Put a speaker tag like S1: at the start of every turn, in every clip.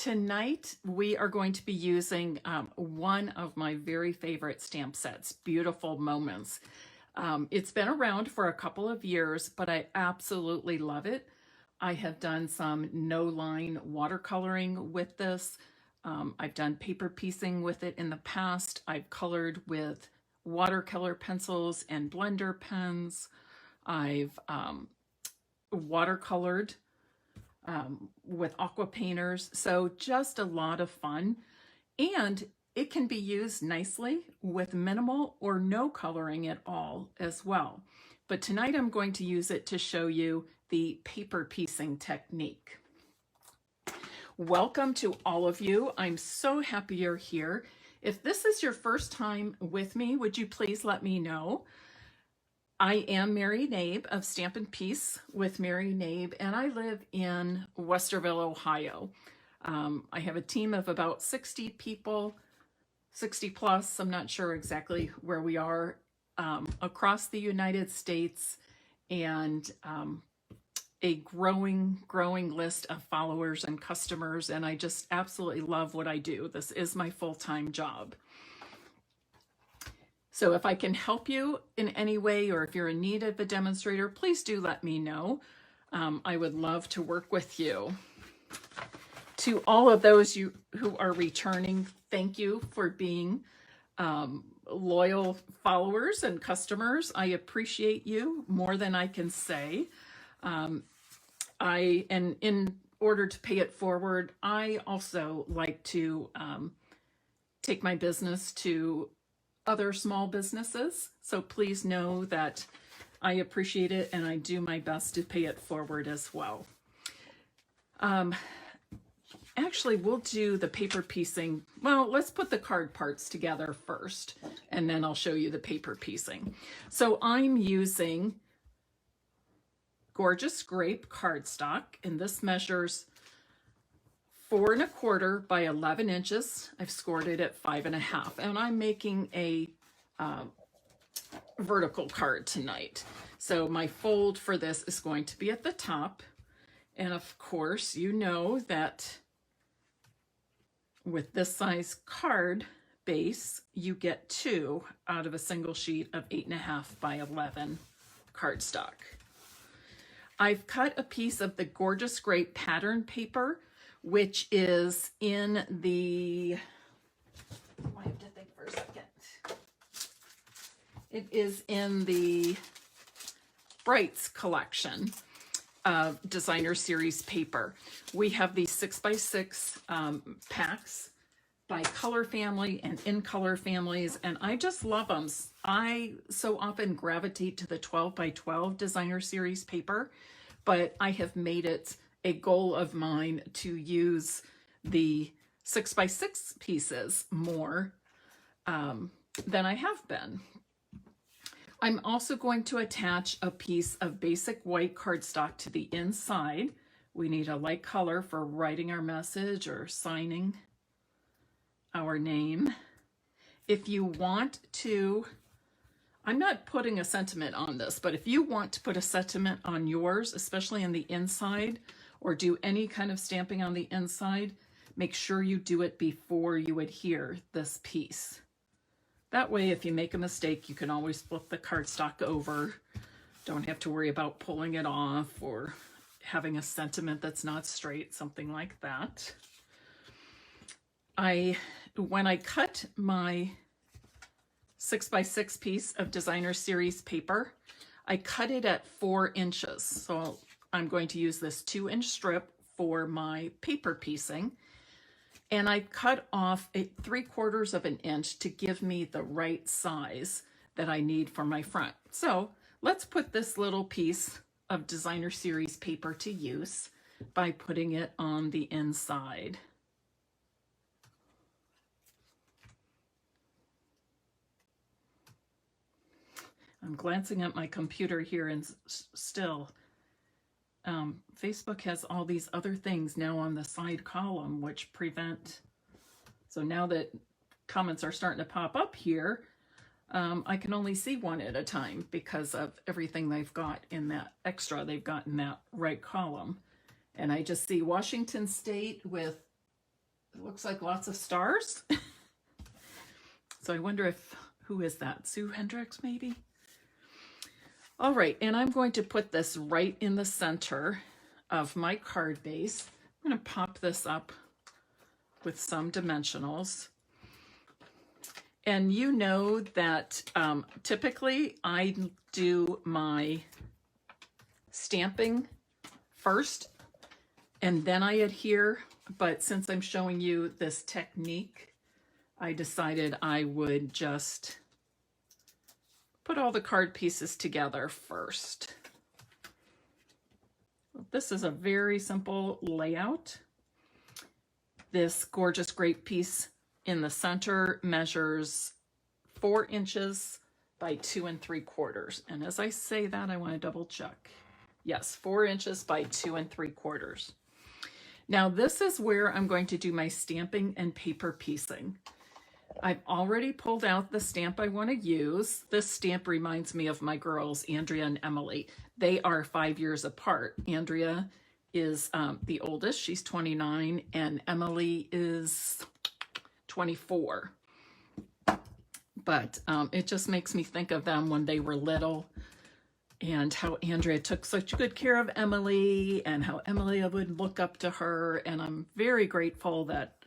S1: Tonight we are going to be using one of my very favorite stamp sets, Beautiful Moments. It's been around for a couple of years, but I absolutely love it. I have done some no-line watercoloring with this. I've done paper piecing with it in the past. I've colored with watercolor pencils and blender pens. I've watercolored with aqua painters. So just a lot of fun. And it can be used nicely with minimal or no coloring at all as well. But tonight I'm going to use it to show you the paper piecing technique. Welcome to all of you. I'm so happy you're here. If this is your first time with me, would you please let me know? I am Mary Knabe of Stampin' Piece with Mary Knabe, and I live in Westerville, Ohio. I have a team of about 60 people, 60 plus, I'm not sure exactly where we are, across the United States, and a growing list of followers and customers, and I just absolutely love what I do. This is my full-time job. So if I can help you in any way, or if you're in need of a demonstrator, please do let me know. I would love to work with you. To all of those who are returning, thank you for being loyal followers and customers. I appreciate you more than I can say. And in order to pay it forward, I also like to take my business to other small businesses. So please know that I appreciate it and I do my best to pay it forward as well. Actually, we'll do the paper piecing. Well, let's put the card parts together first, and then I'll show you the paper piecing. So I'm using Gorgeous Grape cardstock, and this measures 4 1/4 by 11 inches. I've scored it at 5 1/2, and I'm making a vertical card tonight. So my fold for this is going to be at the top. And of course, you know that with this size card base, you get 2 out of a single sheet of 8 1/2 by 11 cardstock. I've cut a piece of the Gorgeous Grape pattern paper, which is in the, I have to think for a second. It is in the Brights collection of designer series paper. We have these 6x6 packs by color family and in color families, and I just love them. I so often gravitate to the 12x12 designer series paper, but I have made it a goal of mine to use the 6x6 pieces more than I have been. I'm also going to attach a piece of basic white cardstock to the inside. We need a light color for writing our message or signing our name. If you want to, I'm not putting a sentiment on this, but if you want to put a sentiment on yours, especially on the inside, or do any kind of stamping on the inside, make sure you do it before you adhere this piece. That way, if you make a mistake, you can always flip the cardstock over. Don't have to worry about pulling it off or having a sentiment that's not straight, something like that. When I cut my 6x6 piece of designer series paper, I cut it at 4 inches. So I'm going to use this 2-inch strip for my paper piecing. And I cut off 3/4 of an inch to give me the right size that I need for my front. So let's put this little piece of designer series paper to use by putting it on the inside. I'm glancing at my computer here and still Facebook has all these other things now on the side column which prevent, so now that comments are starting to pop up here, I can only see one at a time because of everything they've got in that extra they've got in that right column. And I just see Washington State with It looks like lots of stars. So I wonder if, who is that? Sue Hendricks, maybe? All right, and I'm going to put this right in the center of my card base. I'm going to pop this up with some dimensionals. And you know that typically I do my stamping first and then I adhere, but since I'm showing you this technique, I decided I would just put all the card pieces together first. This is a very simple layout. This gorgeous grape piece in the center measures 4 inches by 2 3/4. And as I say that, I want to double check. Yes, 4 inches by 2 3/4. Now this is where I'm going to do my stamping and paper piecing. I've already pulled out the stamp I want to use. This stamp reminds me of my girls, Andrea and Emily. They are 5 years apart. Andrea is the oldest, she's 29, and Emily is 24. But it just makes me think of them when they were little and how Andrea took such good care of Emily and how Emily would look up to her. And I'm very grateful that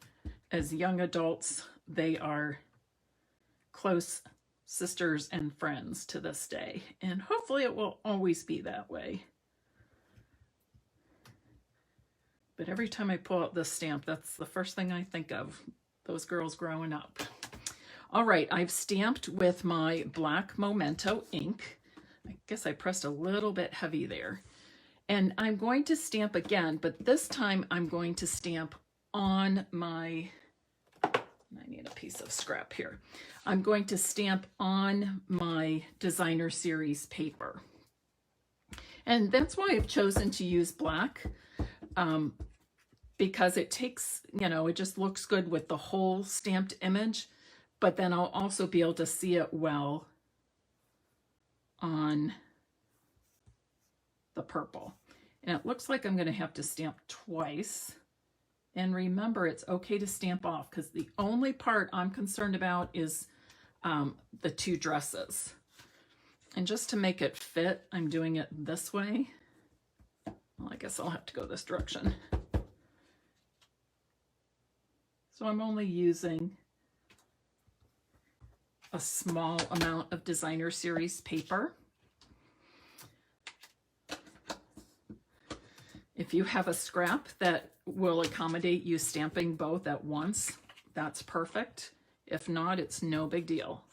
S1: as young adults, they are close sisters and friends to this day. And hopefully it will always be that way. But every time I pull out this stamp, that's the first thing I think of, those girls growing up. All right, I've stamped with my black Memento ink. I guess I pressed a little bit heavy there. And I'm going to stamp again, but this time I'm going to stamp on my, I need a piece of scrap here. I'm going to stamp on my designer series paper. And that's why I've chosen to use black, because it takes, you know, it just looks good with the whole stamped image, but then I'll also be able to see it well on the purple. And it looks like I'm going to have to stamp twice. And remember, it's okay to stamp off because the only part I'm concerned about is the 2 dresses. And just to make it fit, I'm doing it this way. Well, I guess I'll have to go this direction. So I'm only using a small amount of designer series paper. If you have a scrap that will accommodate you stamping both at once, that's perfect. If not, it's no big deal.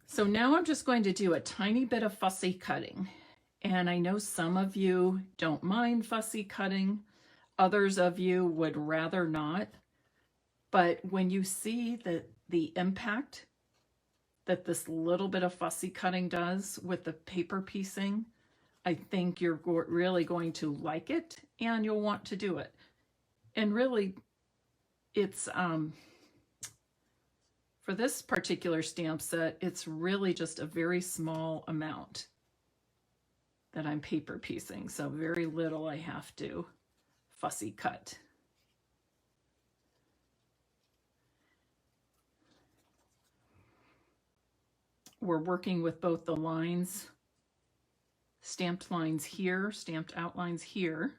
S1: So now I'm just going to do a tiny bit of fussy cutting. And I know some of you don't mind fussy cutting. Others of you would rather not. But when you see that the impact that this little bit of fussy cutting does with the paper piecing, I think you're really going to like it and you'll want to do it. And really, it's, for this particular stamp set, it's really just a very small amount that I'm paper piecing. So very little I have to fussy cut. We're working with both the lines, stamped lines here, stamped outlines here.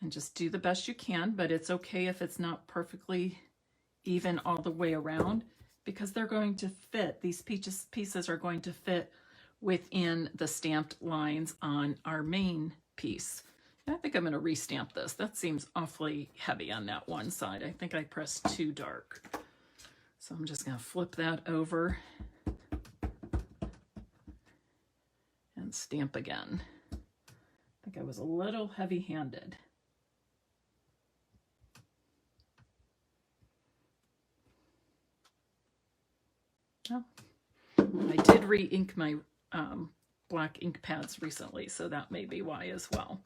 S1: And just do the best you can, but it's okay if it's not perfectly even all the way around because they're going to fit, these pieces are going to fit within the stamped lines on our main piece. I think I'm going to restamp this. That seems awfully heavy on that one side. I think I pressed too dark. So I'm just going to flip that over and stamp again. I think I was a little heavy-handed. Oh, I did re-ink my black ink pads recently, so that may be why as well.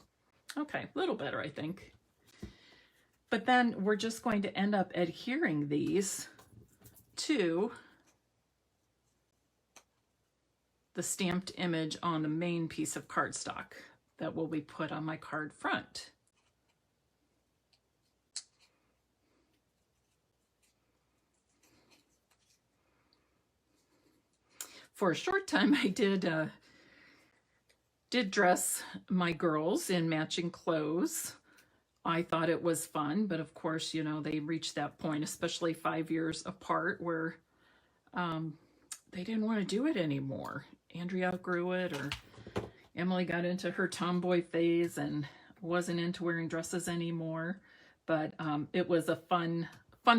S1: Okay, a little better, I think. But then we're just going to end up adhering these to the stamped image on the main piece of cardstock. that will be put on my card front. For a short time, I did dress my girls in matching clothes. I thought it was fun, but of course, you know, they reached that point, especially 5 years apart, where they didn't want to do it anymore. Andrea outgrew it, or Emily got into her tomboy phase and wasn't into wearing dresses anymore. But it was a fun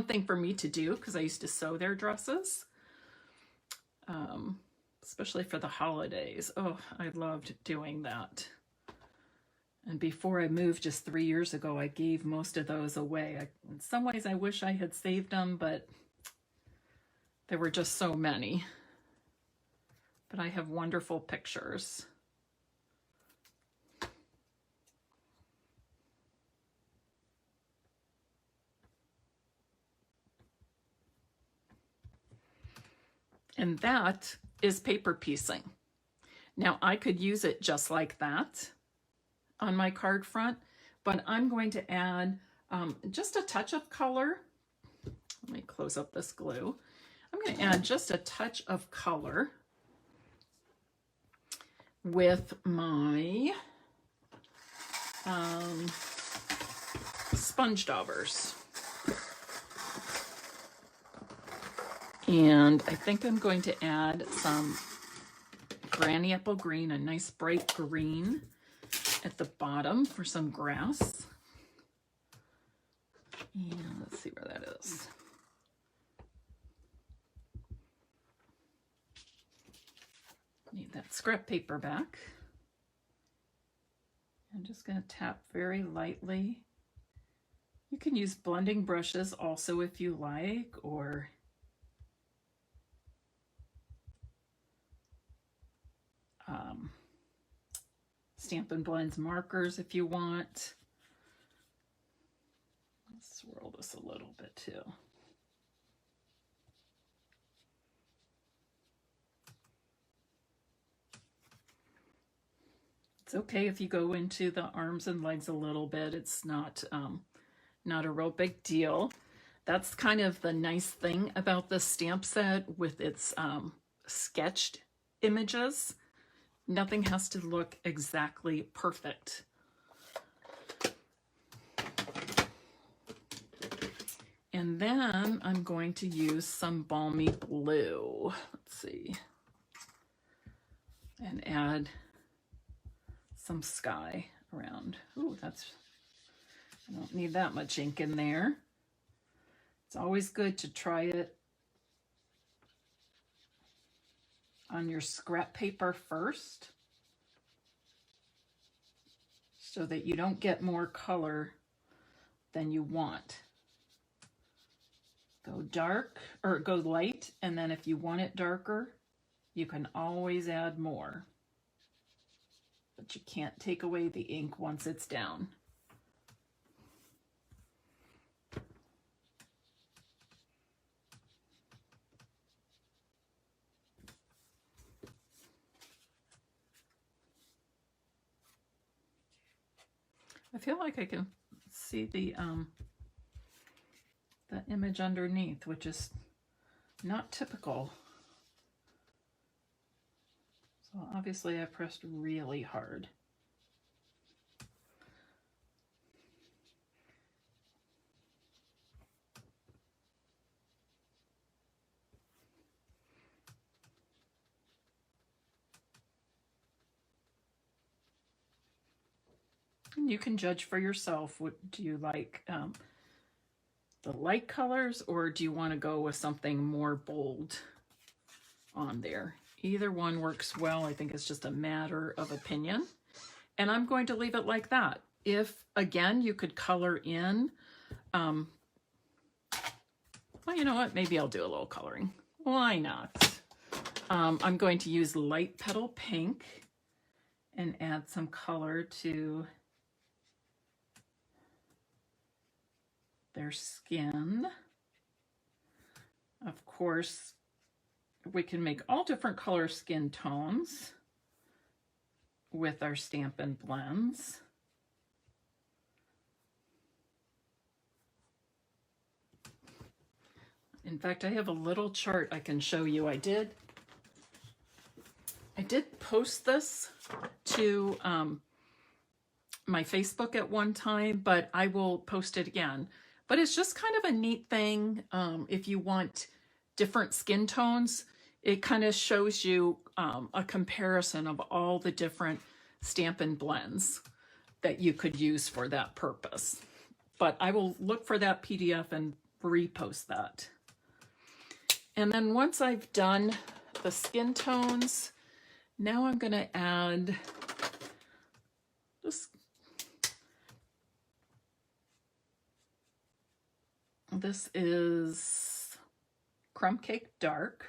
S1: thing for me to do because I used to sew their dresses, especially for the holidays. Oh, I loved doing that. And before I moved just 3 years ago, I gave most of those away. In some ways, I wish I had saved them, but there were just so many. But I have wonderful pictures. And that is paper piecing. Now, I could use it just like that on my card front, but I'm going to add just a touch of color. Let me close up this glue. I'm going to add just a touch of color with my sponge daubers. And I think I'm going to add some granny apple green, a nice bright green at the bottom for some grass. And let's see where that is. Need that scrap paper back. I'm just going to tap very lightly. You can use blending brushes also if you like, or Stampin' Blends markers if you want. Let's swirl this a little bit too. It's okay if you go into the arms and legs a little bit. It's not a real big deal. That's kind of the nice thing about this stamp set with its sketched images. Nothing has to look exactly perfect. And then I'm going to use some balmy blue. Let's see. And add some sky around. Ooh, I don't need that much ink in there. It's always good to try it on your scrap paper first so that you don't get more color than you want. Go dark or go light, and then if you want it darker, you can always add more. But you can't take away the ink once it's down. I feel like I can see the image underneath, which is not typical. So obviously I pressed really hard. And you can judge for yourself. What do you like? The light colors, or do you want to go with something more bold on there? Either one works well. I think it's just a matter of opinion. And I'm going to leave it like that. If, again, you could color in, well, you know what? Maybe I'll do a little coloring. Why not? I'm going to use light petal pink and add some color to their skin. Of course, we can make all different color skin tones. with our Stampin' blends. In fact, I have a little chart I can show you. I did post this to my Facebook at one time, but I will post it again. But it's just kind of a neat thing. If you want different skin tones, it kind of shows you a comparison of all the different Stampin' blends that you could use for that purpose. But I will look for that PDF and repost that. And then once I've done the skin tones, now I'm going to add this is Crumb Cake Dark.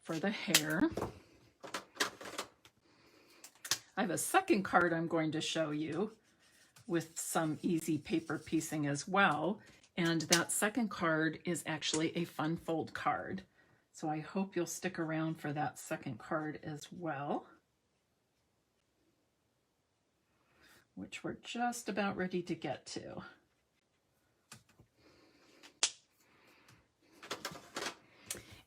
S1: For the hair. I have a second card I'm going to show you with some easy paper piecing as well. And that second card is actually a fun fold card. So I hope you'll stick around for that second card as well, which we're just about ready to get to.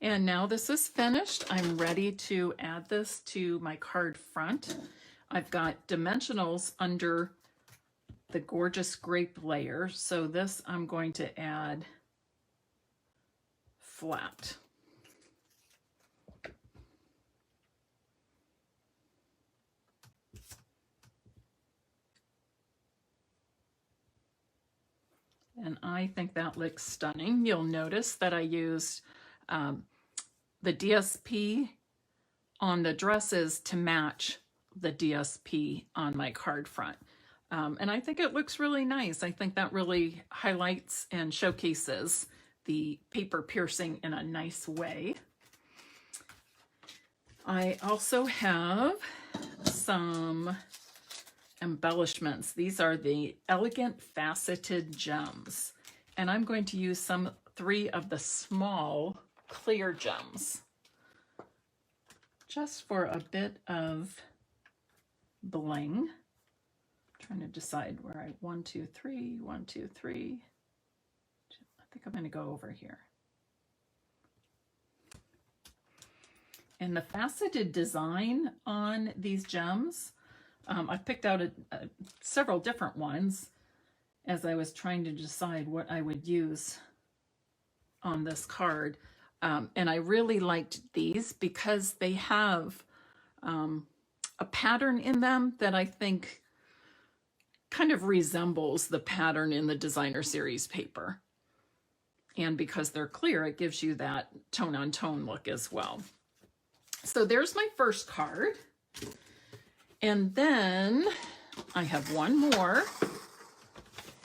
S1: And now this is finished. I'm ready to add this to my card front. I've got dimensionals under the gorgeous grape layer. So this I'm going to add flat. And I think that looks stunning. You'll notice that I used the DSP on the dresses to match the DSP on my card front. And I think it looks really nice. I think that really highlights and showcases the paper piercing in a nice way. I also have some embellishments. These are the Elegant Faceted Gems. And I'm going to use 3 of the small clear gems just for a bit of bling. Trying to decide where I 1, 2, 3, 1, 2, 3. I think I'm going to go over here. And the faceted design on these gems, I've picked out several different ones as I was trying to decide what I would use on this card. And I really liked these because they have a pattern in them that I think kind of resembles the pattern in the Designer Series paper. And because they're clear, it gives you that tone-on-tone look as well. So there's my first card. And then I have one more.